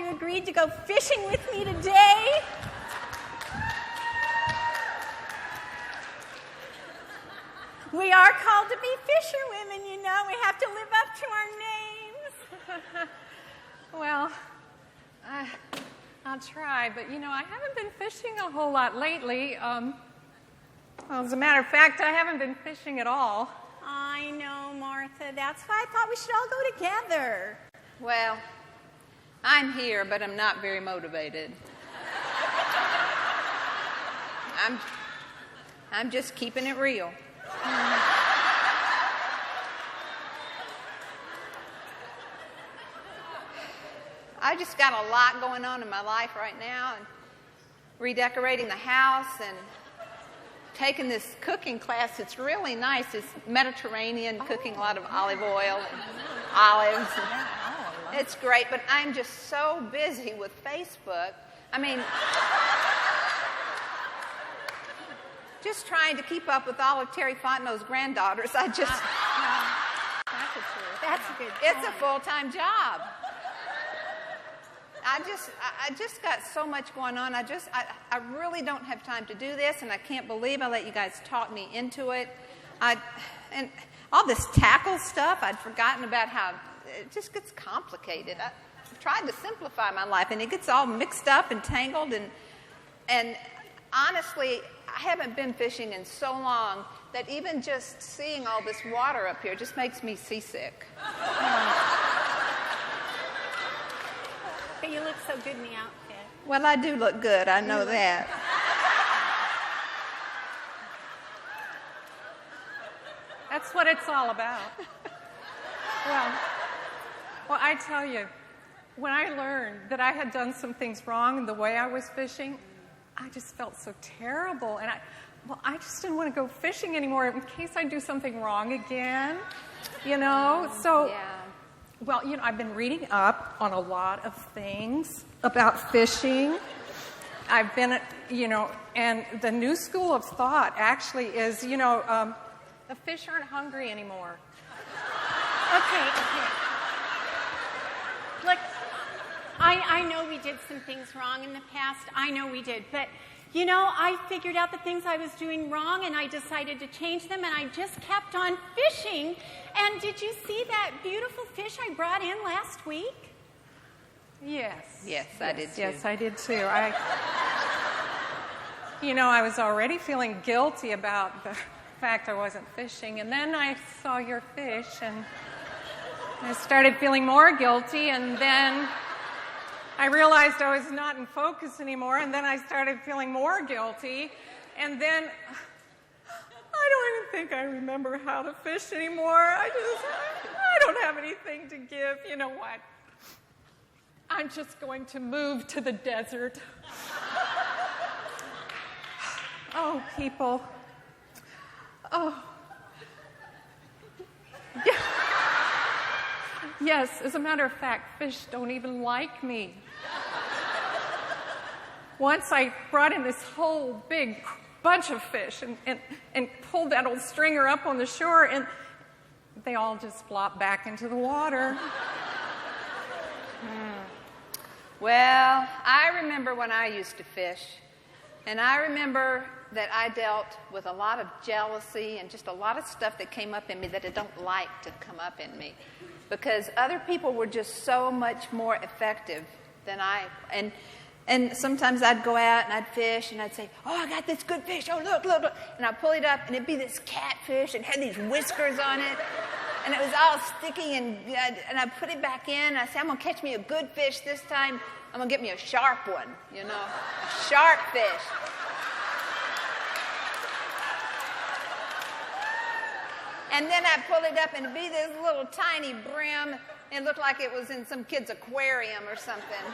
you agreed to go fishing with me today. We are called to be fisherwomen, you know. We have to live up to our names. Well, I'll try, but, you know, I haven't been fishing a whole lot lately. Well, as a matter of fact, I haven't been fishing at all. I know, Martha. That's why I thought we should all go together. Well, I'm here, but I'm not very motivated. I'm just keeping it real. I just got a lot going on in my life right now, and redecorating the house and taking this cooking class. It's really nice. It's Mediterranean cooking, a lot of olive oil and olives. And it's great, but I'm just so busy with Facebook. I mean, just trying to keep up with all of Terry Fontenot's granddaughters. That's a good point. It's a full-time job. I just got so much going on. I really don't have time to do this, and I can't believe I let you guys talk me into it. And all this tackle stuff, I'd forgotten about how it just gets complicated. I've tried to simplify my life, and it gets all mixed up and tangled. And honestly, I haven't been fishing in so long that even just seeing all this water up here just makes me seasick. But you look so good in the outfit. Well, I do look good. I know that. That's what it's all about. Well, I tell you, when I learned that I had done some things wrong in the way I was fishing, I just felt so terrible. And I just didn't want to go fishing anymore in case I do something wrong again, you know? So, yeah. Well, you know, I've been reading up on a lot of things about fishing. I've been, you know, and the new school of thought actually is, you know, the fish aren't hungry anymore. Okay. Look, I know we did some things wrong in the past. I know we did. But, you know, I figured out the things I was doing wrong, and I decided to change them, and I just kept on fishing. And did you see that beautiful fish I brought in last week? Yes. Yes, I did too. Yes, I did too. You know, I was already feeling guilty about the fact I wasn't fishing, and then I saw your fish, and I started feeling more guilty, and then I realized I was not in focus anymore, and then I started feeling more guilty, and then I don't even think I remember how to fish anymore. I don't have anything to give. You know what? I'm just going to move to the desert. Oh, people. Oh. Yeah. Yes, as a matter of fact, fish don't even like me. Once I brought in this whole big bunch of fish and pulled that old stringer up on the shore, and they all just flopped back into the water. Well, I remember when I used to fish, and I remember that I dealt with a lot of jealousy and just a lot of stuff that came up in me that I don't like to come up in me, because other people were just so much more effective than I. And sometimes I'd go out and I'd fish and I'd say, oh, I got this good fish. Oh, look. And I'd pull it up and it'd be this catfish and had these whiskers on it. And it was all sticky, and I'd put it back in. And I'd say, I'm going to catch me a good fish this time. I'm going to get me a sharp one, you know, a sharp fish. And then I'd pull it up and it'd be this little tiny brim. It looked like it was in some kid's aquarium or something.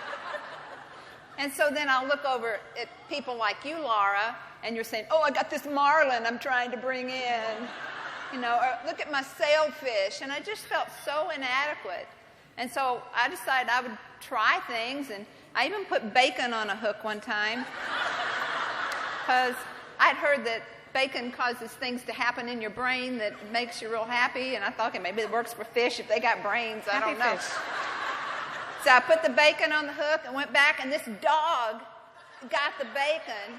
And so then I'll look over at people like you, Laura, and you're saying, oh, I got this marlin I'm trying to bring in. You know, or look at my sailfish. And I just felt so inadequate. And so I decided I would try things. And I even put bacon on a hook one time, because I'd heard that bacon causes things to happen in your brain that makes you real happy. And I thought, okay, maybe it works for fish if they got brains. I don't know. So I put the bacon on the hook and went back, and this dog got the bacon,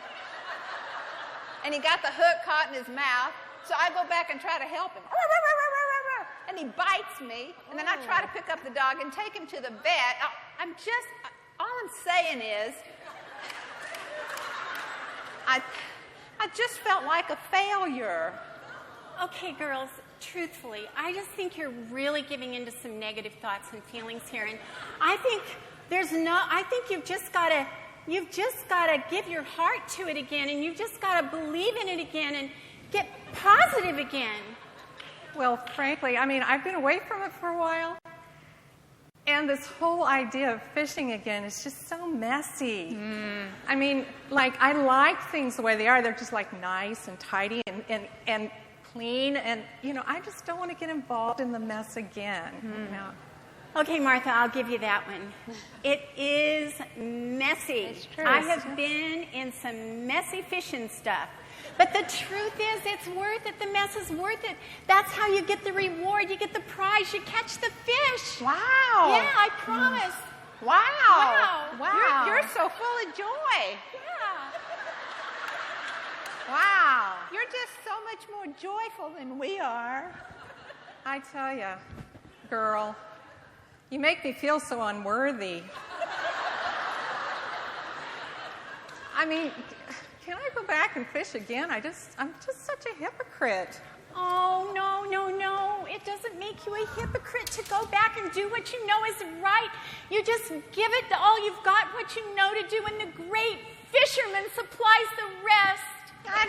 and he got the hook caught in his mouth. So I go back and try to help him. And he bites me, and then I try to pick up the dog and take him to the vet. All I'm saying is, I just felt like a failure. Okay, girls, truthfully, I just think you're really giving into some negative thoughts and feelings here, and I think you've just got to give your heart to it again, and you've just got to believe in it again and get positive again. Well, frankly, I mean, I've been away from it for a while, and this whole idea of fishing again is just so messy. I mean, like, I like things the way they are. They're just, like, nice and tidy and clean, and, you know, I just don't want to get involved in the mess again. You know? Okay, Martha, I'll give you that one. It is messy. It's true. I have been in some messy fishing stuff. But the truth is, it's worth it. The mess is worth it. That's how you get the reward. You get the prize. You catch the fish. Wow. Yeah, I promise. Wow. You're so full of joy. Yeah. Wow. You're just so much more joyful than we are. I tell you, girl, you make me feel so unworthy. I mean, can I go back and fish again? I'm just such a hypocrite. Oh, no. It doesn't make you a hypocrite to go back and do what you know is right. You just give it all you've got, what you know to do, and the great fisherman supplies the rest. I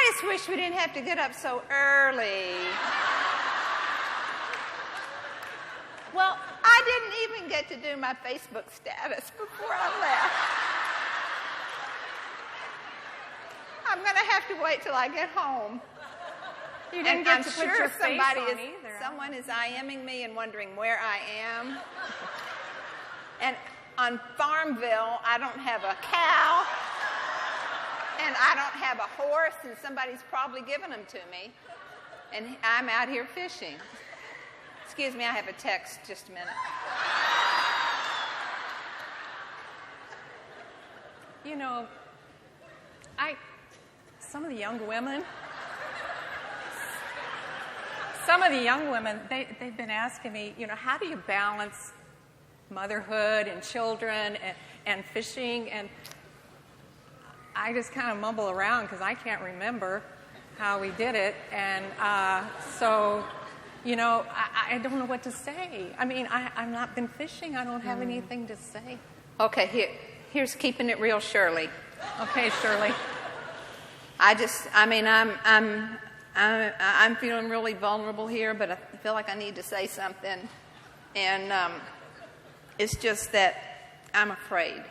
just wish we didn't have to get up so early. Well, I didn't even get to do my Facebook status before I left. I'm going to have to wait till I get home. You didn't And get I'm to put sure your face on either. someone is IMing me and wondering where I am. And on Farmville, I don't have a cow, and I don't have a horse, and somebody's probably given them to me. And I'm out here fishing. Excuse me, I have a text. Just a minute. You know, some of the young women, they've been asking me, you know, how do you balance motherhood and children and fishing? And I just kind of mumble around because I can't remember how we did it. And so, you know, I don't know what to say. I mean, I've not been fishing. I don't have anything to say. Okay, here's keeping it real, Shirley. Okay, Shirley. I'm feeling really vulnerable here, but I feel like I need to say something. And it's just that I'm afraid.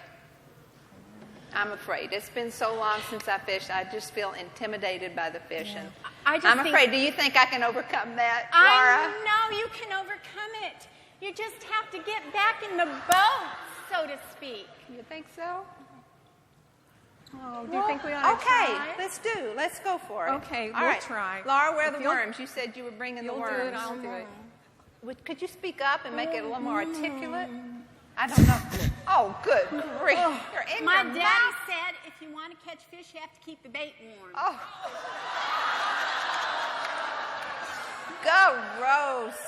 It's been so long since I fished. I just feel intimidated by the fishing. I'm afraid. Do you think I can overcome that, Laura? I know you can overcome it. You just have to get back in the boat, so to speak. You think so? Oh, do you think we ought to try? Let's go for it. Okay, All we'll right. try. Laura, where are the worms? You said you were bringing the You'll worms. do it, I'll do it. Could you speak up and make it a little more articulate? I don't know. Oh, good grief. You're in My your daddy mouth. said if you want to catch fish, you have to keep the bait warm. Oh. Gross.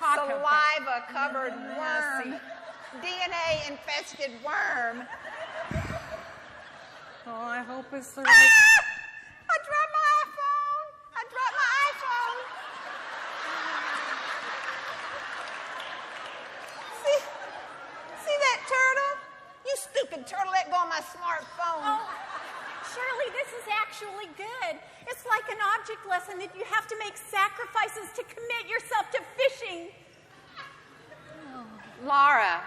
Saliva-covered worm. DNA-infested worm. Oh, I hope it's the right... I dropped my iPhone. See that turtle? You stupid turtle, let go of my smartphone. Oh, Shirley, this is actually good. It's like an object lesson that you have to make sacrifices to commit yourself to fishing. Laura,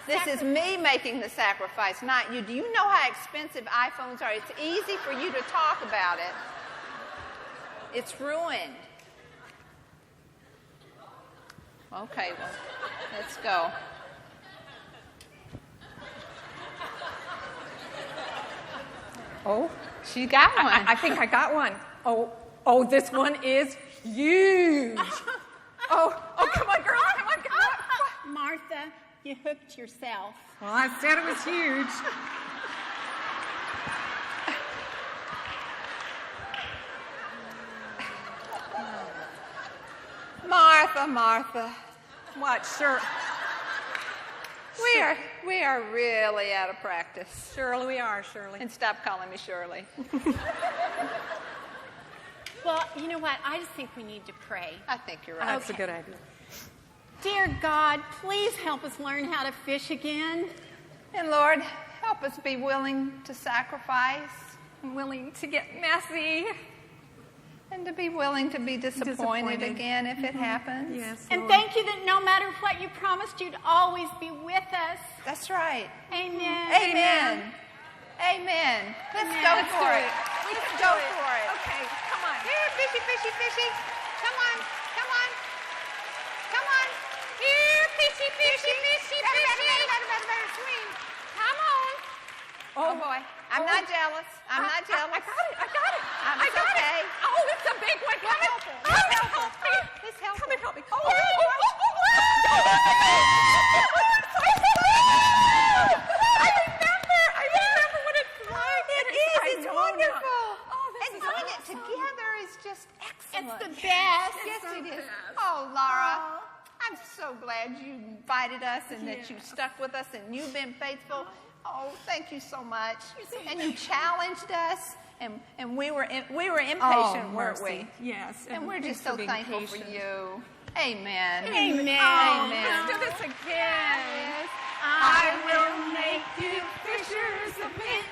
this is me making the sacrifice, not you. Do you know how expensive iPhones are? It's easy for you to talk about it. It's ruined. Okay, well, let's go. Oh, She got one. I think I got one. Oh, this one is huge. Oh, come on, girl. Come on, come on. Martha, you hooked yourself. Well, I said it was huge. Martha, Martha, What? Sure. we are really out of practice. Shirley, we are, Shirley. And stop calling me Shirley. Well, you know what? I just think we need to pray. I think you're right. That's a good idea. Dear God, please help us learn how to fish again. And Lord, help us be willing to sacrifice I'm willing to get messy. and to be willing to be disappointed again if it happens. Yes, And Lord. thank you that no matter what you promised, you'd always be with us. That's right. Amen. Amen. Amen. Let's Amen. go Let's for do it. it. Let's go for it. Okay, come on. Here, fishy, fishy, fishy. Come on. Come on. Come on. Here, fishy, fishy, fishy, fishy. Better swing. Come on. Oh, boy. I'm not jealous. I'm not jealous. I got it. I got it. Oh, it's a big one. Come Help on. her. Help me. It's helpful. Come and help me. I remember what it's like. It is. I It's know wonderful. now. Oh, this And is doing it awesome. together is just excellent. It's the best. Yes, the it is. best. Oh, Laura, I'm so glad you invited us and that you stuck with us and you've been faithful. Oh, thank you so much. And you challenged us, and we were impatient, weren't we? Yes. And we're thanks just so being thankful patient. for you. Amen. Amen. Oh, Amen. let's do this again. Yes. I will make you fishers of men.